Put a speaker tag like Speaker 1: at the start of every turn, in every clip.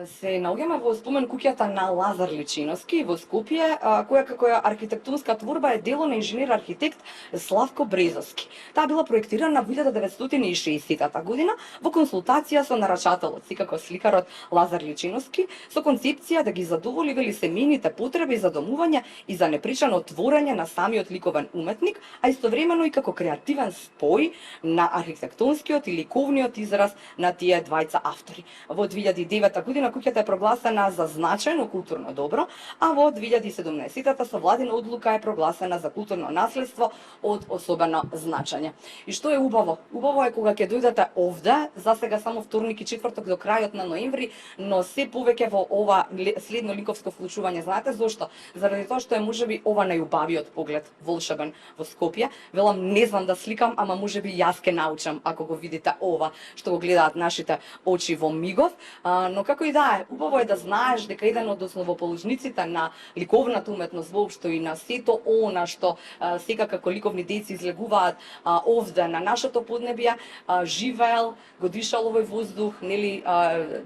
Speaker 1: Се наоѓаме во спомен куќата на Лазар Личиновски во Скопје, која како архитектонска творба е дело на инженер архитект Славко Брезовски. Таа била проектирана во 1960 година во консултација со нарачателот, секако сликарот Лазар Личиновски, со концепција да ги задоволи вели семејните потреби за домување и за непричано творење на самиот ликовен уметник, а истовремено и како креативен спој на архитектонскиот и ликовниот израз на тие двајца автори. Во 2009 година куќата е прогласена за значајно културно добро, а во 2017 со владина одлука е прогласена за културно наследство од особено значење. И што е убаво? Убаво е кога ќе дојдете овде, за сега само вторник и четврток до крајот на ноември, но се повеќе во ова следно ликовско вклучување. Знаете зошто? Заради тоа што е можеби ова најубавиот поглед волшебен во Скопје. Велам, не знам да сликам, ама можеби јас ке научам ако го видите ова што го гледаат нашите очи во мигов. Но како и да е, убаво е да знаеш дека еден од основоположниците на ликовната уметност воопшто и на сето она што сега како ликовни дейци излегуваат овде на нашето поднебје, живеел, го дишал овој воздух, нели,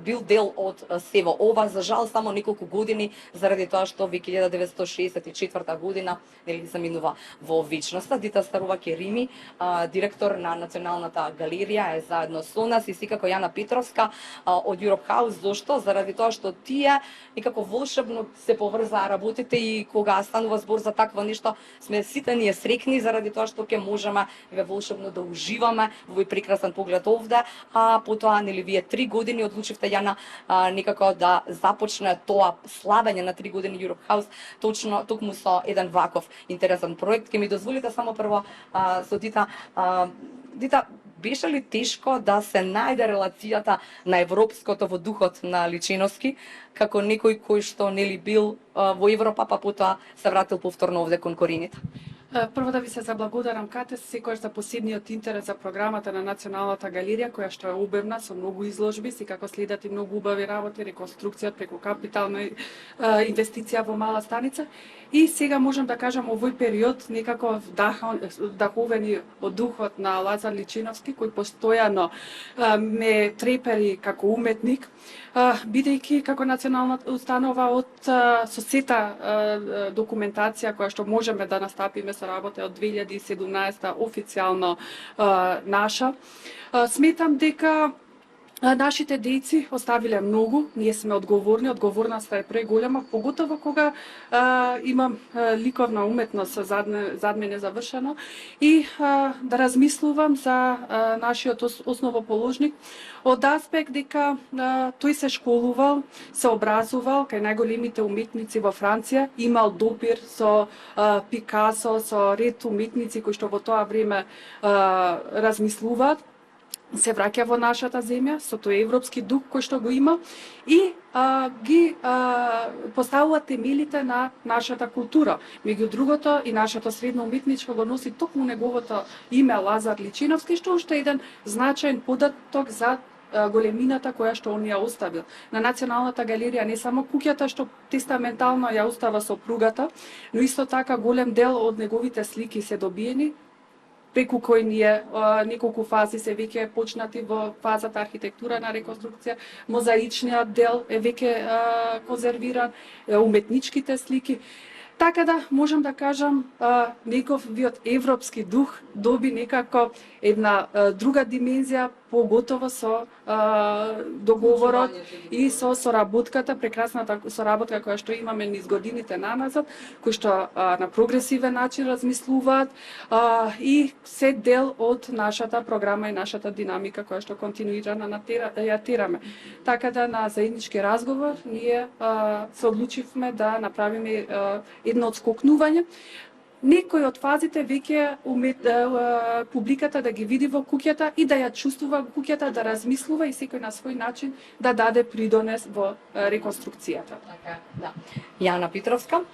Speaker 1: бил дел од сево ова, за жал само неколку години заради тоа што веќе 1964 година нели заминува во вечноста. Дита Старова Керими, директор на Националната галерија, е заедно со нас и секако Јана Петровска од Europe House. Зошто? Заради тоа што тие некако волшебно се поврзаа работите и кога станува збор за такво нешто, сме сите ние срекни заради тоа што ќе можеме волшебно да уживаме во овој прекрасен поглед овде, а потоа нели вие 3 години одлучивте Јана некако да започне тоа славење на 3 години Europe House точно токму со еден ваков интересен проект. Ке ми дозволите само прво со Дита, Дита, беше ли тешко да се најде релацијата на европското во духот на Личиновски, како некој кој што нели бил во Европа, па потоа се вратил повторно овде кон корените?
Speaker 2: Прво да ви се заблагодарам, Кате, секојаш за посебниот интерес за програмата на Националната галерија, која што е обемна со многу изложби, секако следат и многу убави работи, реконструкција преку капитална инвестиција во мала станица. И сега можам да кажам овој период некако вдаховени од духот на Лазар Личиновски, кој постојано ме трепери како уметник, бидејќи како национална установа со сета документација која што можеме да настапиме со работа од 2017 официјално наша. Сметам дека нашите дејци оставиле многу, ние сме одговорни, одговорноста е преголема, поготово кога имам ликовна уметност зад мене завршено и да размислувам за нашиот основоположник од аспект дека тој се школувал, се образувал кај најголемите уметници во Франција, имал допир со Пикасо, со ред уметници кои што во тоа време размислуваат, се враќа во нашата земја со тој европски дух кој што го има и ги поставува темелите на нашата култура. Меѓу другото и нашето средно уметничко го носи токму неговото име Лазар Личиновски, што уште еден значаен податок за големината која што он ја оставил. На Националната галерија не само куќата што тестаментално ја остава сопругата, но исто така голем дел од неговите слики се добиени, преку кој ние неколку фази се веќе почнати во фазата архитектура на реконструкција, мозаичниот дел е веќе конзервиран, уметничките слики. Така да можам да кажам, неговиот европски дух доби некако една друга димензија, поготово со договорот и со соработката, прекрасната соработка која што имаме низ годините наназад, кои што на прогресивен начин размислуваат и се дел од нашата програма и нашата динамика која што континуирано ја тераме. Така да на заеднички разговор ние се одлучивме да направиме едно отскокнување. Некои од фазите веќе публиката да ги види во куќата и да ја чувствува куќата, да размислува и секој на свој начин да даде придонес во реконструкцијата.
Speaker 1: Така, да. Јана Петровска,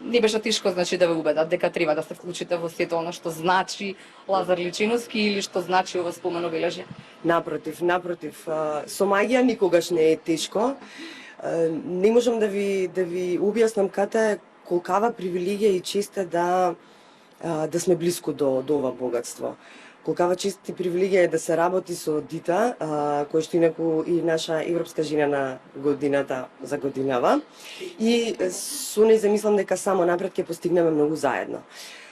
Speaker 1: не беше тешко значи да ве убедат дека треба да се вклучите во сето она што значи Лазар Личиновски или што значи ова спомен обележје?
Speaker 3: Напротив, со маѓија никогаш не е тешко. Не можам да ви објаснам кате колкава привилегија и чест е да сме блиску до ова богатство. колкава чест и привилегија е да се работи со Дита, кој што инаку и наша европска жена на годината за годинава. И со неј замислам дека само напред ќе постигнеме многу заедно.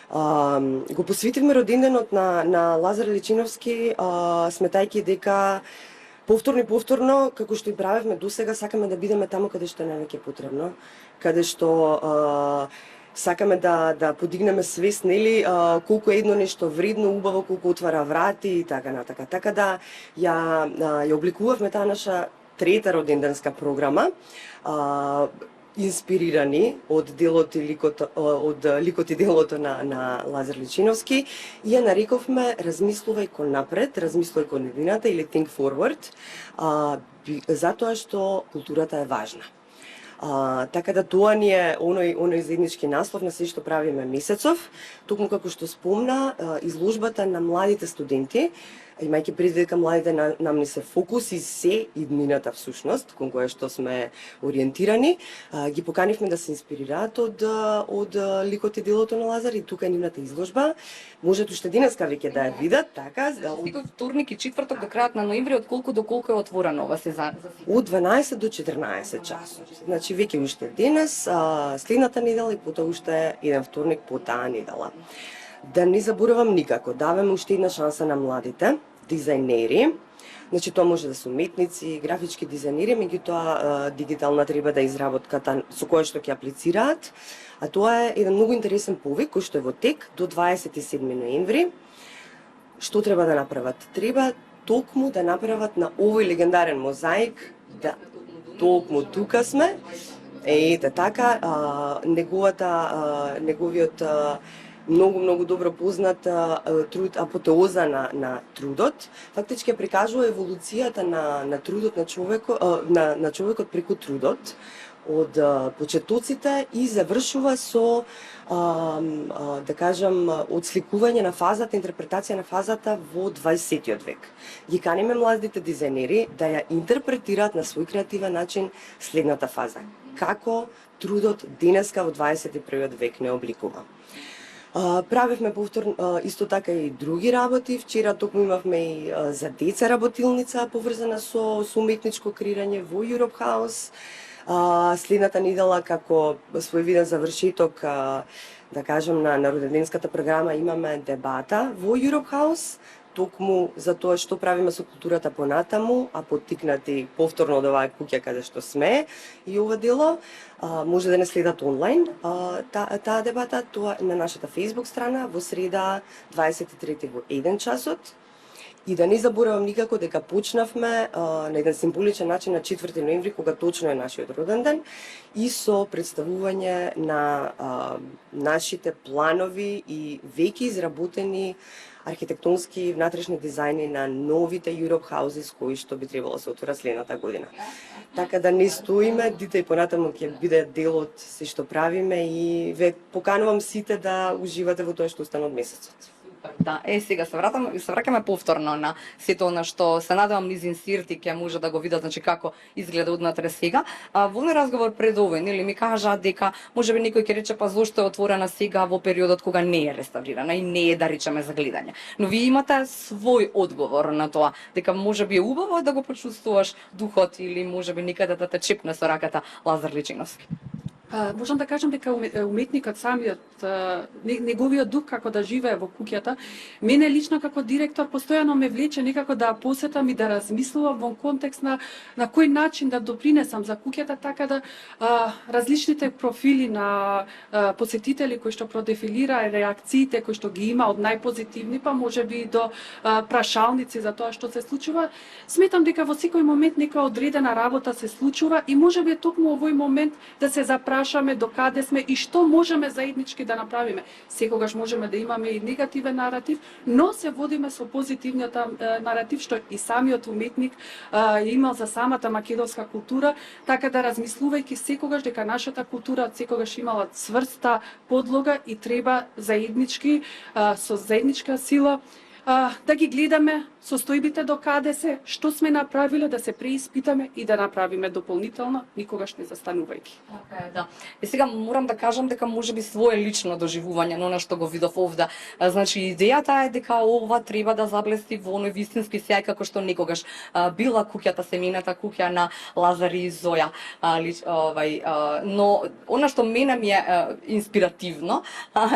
Speaker 3: Го посветивме роденденот на Лазар Личиновски, сметајќи дека повторно, како што и правевме досега, сакаме да бидеме таму каде што е највеќе потребно, каде што сакаме да подигнеме свест, нели, колку е едно нешто вредно, убаво, колку отвара врати и така натака. Така да ја обликувавме таа наша трета роденденска програма, инспирирани од делот и ликот, од ликот и делото на Лазар Личиновски, и ја нарековме "Размислувај кон напред, размислувај кон иднината" или "Think Forward", затоа што културата е важна. Така да тоа ни е оној заеднички наслов на се што правиме месецов, токму како што спомна, изложбата на младите студенти, имајќи предвид дека младите нам не се фокус и се иднината всушност, кон која што сме ориентирани, ги поканивме да се инспирираат од ликот и делото на Лазар, и тука е нивната изложба. Можат уште денеска веќе да ја видат, така.
Speaker 1: Секој вторник и четврток до крајот на ноември, од колку до колку е отворено ова сезон?
Speaker 3: Од 12 до 14 часот. Значи веќе уште денес, следната недела и потоа уште еден вторник по таа недела. Да не заборавам никако, даваме уште една шанса на младите дизајнери. Значи тоа може да се уметници, графички дизајнери, меѓутоа дигитална треба да изработката со која што ќе аплицираат. А тоа е еден многу интересен повик кој што е во тек до 27 ноември. Што треба да направат? Треба токму да направат на овој легендарен мозаик, да токму тука сме. Ете така, неговиот многу добро познат труд, апотеоза на трудот, фактички ја прикажува еволуцијата на трудот на човекот преку трудот од почетоците и завршува со да кажам отсликување на фазата, интерпретација на фазата во 20-тиот век. Ги каниме младите дизајнери да ја интерпретираат на свој креативен начин следната фаза. Како трудот денеска во 21-тиот век не обликува. Правевме повторно исто така и други работи. Вчера токму имавме и за деца работилница поврзана со уметничко креирање во Europe House. Следната недела како своевиден завршеток, да кажем, на роденденската програма имаме дебата во Europe House, токму за тоа што правиме со културата понатаму, а поттикнати повторно од оваа куќа каде што сме и ова дело. Може да не следат онлайн таа дебата, тоа на нашата Facebook страна во среда 23 во 1 часот. И да не заборавам никако дека почнавме на еден символичен начин на 4 ноември, кога точно е нашиот роден ден, и со представување на нашите планови и веќе изработени архитектонски внатрешни дизајни на новите Europe Houses кои што би требало да се отворат следната година. Така да не стоиме, Дита и понатаму ќе биде дел од се што правиме и ве поканувам сите да уживате во тоа што остана од месецот.
Speaker 1: Да, сега се враќаме повторно на сето она што се надевам низ инсирти ќе може да го видат, значи како изгледа однатре сега. Во разговор пред овој, нели ми кажаа дека можеби некој ќе рече па зошто е отворена сега во периодот кога не е реставрирана и не е, да речеме, за гледање. Но вие имате свој одговор на тоа, дека можеби е убаво да го почувствуваш духот или можеби некаде да те чепне со раката Лазар Личиновски.
Speaker 2: Можам да кажам дека уметникот самиот, неговиот дух како да живее во куќата, мене лично како директор постојано ме влече некако да посетам и да размислувам во контекст на кој начин да допринесам за куќата, така да различните профили на посетители кои што продефилира реакциите кои што ги има од најпозитивни па можеби до прашалници за тоа што се случува, сметам дека во секој момент нека одредена работа се случува и можеби е токму овој момент да се запрашаме до каде сме и што можеме заеднички да направиме. Секогаш можеме да имаме и негативен наратив, но се водиме со позитивниот наратив што и самиот уметник имал за самата македонска култура, така да размислувајќи секогаш дека нашата култура секогаш имала цврста подлога и треба заеднички со заедничка сила да ги гледаме состојбите до каде се, што сме направиле, да се преиспитаме и да направиме дополнително, никогаш не застанувајќи.
Speaker 1: Така е, да. И сега морам да кажам дека можеби свое лично доживување на она што го видов овде. Значи идејата е дека ова треба да заблести во оној вистински сјај како што некогаш била куќата, семејната куќа на Лазар и Зоја. Но она што мене ми е инспиративно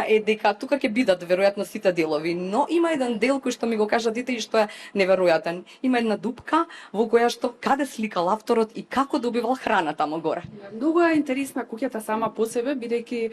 Speaker 1: е дека тука ќе бидат веројатно сите делови, но има еден дел кој што ми го кажа дете и што е неверојатен. Има една дупка во која што каде сликал авторот и како добивал храна таму горе.
Speaker 2: Многу е интересна куќата сама по себе, бидејќи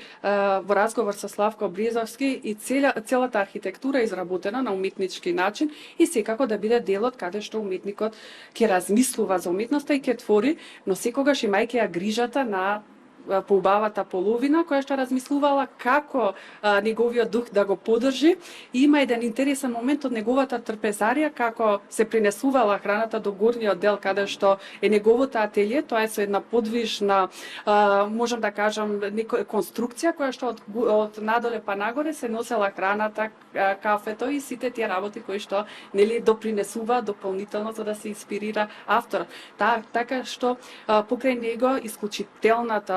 Speaker 2: во разговор со Славко Брезовски и целата архитектура е изработена на уметнички начин и секако да биде делот каде што уметникот ќе размислува за уметноста и ќе твори, но секогаш имајќи ја грижата на поубавата половина која што размислувала како неговиот дух да го поддржи. И има еден интересен момент од неговата трпезарија како се пренесувала храната до горниот дел каде што е неговото ателје, тоа е со една подвижна, можам да кажам, конструкција која што од надоле па нагоре се носела храната, кафето и сите тие работи кои што нели допринесува дополнително за да се инспирира авторот. Така што покрај него исклучителниот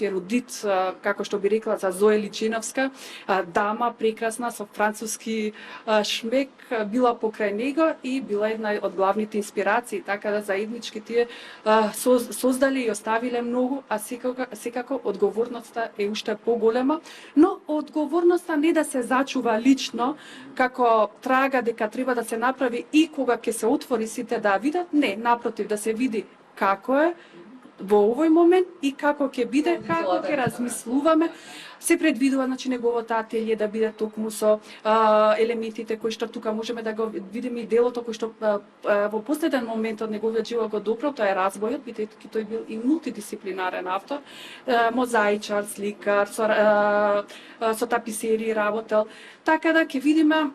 Speaker 2: ерудит, како што би рекла за Зоја Личиновска, дама прекрасна со француски шмек, била покрај него и била една од главните инспирации, така да заеднички тие создале и оставиле многу, а секако одговорноста е уште поголема, но одговорноста не да се зачува лично, како трага дека треба да се направи и кога ќе се отвори сите да видат, не, напротив, да се види како е во овој момент и како ќе биде, како ќе размислуваме. Се предвидува неговото ателје да биде токму со елементите кои што тука можеме да го видиме и делото кој што во последен момент од неговиот живот го допрал, тоа е разбојот, бидејќи тој бил и мултидисциплинарен автор, мозаичар, сликар, со таписери работел. Така да ќе видиме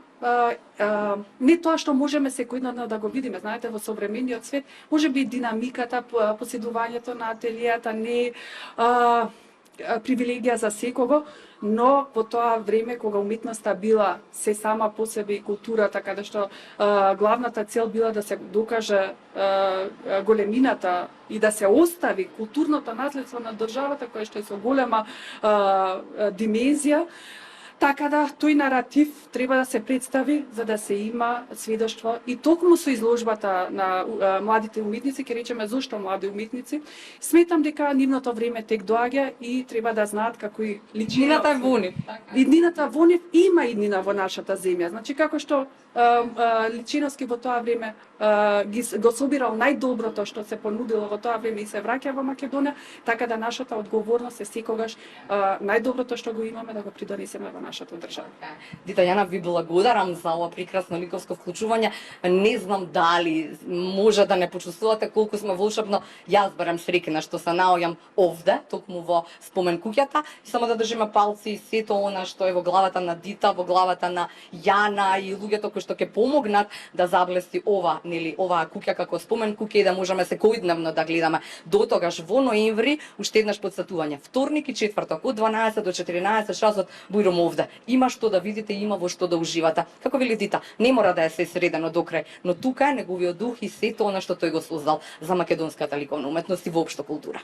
Speaker 2: не тоа што можеме секојдневно да го видиме, знаете, во современиот свет, можеби динамиката, поседувањето на ателијата не привилегија за секого, но во тоа време кога уметноста била се сама по себе и културата, каде што главната цел била да се докаже големината и да се остави културното наследство на државата која што е со голема димензија, така да тој наратив треба да се представи за да се има сведоштво и токму со изложбата на младите уметници, ќе речеме зошто млади уметници, сметам дека нивното време тек доаѓа и треба да знаат како и
Speaker 1: иднината е во нив.
Speaker 2: Иднината во нив има иднина во нашата земја. Значи како што Личиновски во тоа време го собирал најдоброто што се понудило во тоа време и се враќа во Македонија, така да нашата одговорност е секогаш најдоброто што го имаме да го придонесеме во нашата држава.
Speaker 1: Дита, Јана, ви благодарам за ова прекрасно ликовско вклучување. Не знам дали може да не почувствувате колку сме волшебно. Јас барем среќна што се наоѓам овде, токму во спомен куќата, и само да држиме палци и сето она што е во главата на Дита, во главата на Јана и луѓето кои што ќе помогнат да заблести оваа куќа како спомен куќа и да можеме секојдневно да гледаме. До тогаш во ноември уште еднаш потсетување. Вторник и четврток од 12 до 14 часот бујрум овде. Има што да видите, има во што да уживате. Како вели Дита, не мора да е се средено до крај, но тука е неговиот дух и сето она што тој го создал за македонската ликовна уметност и воопшто култура.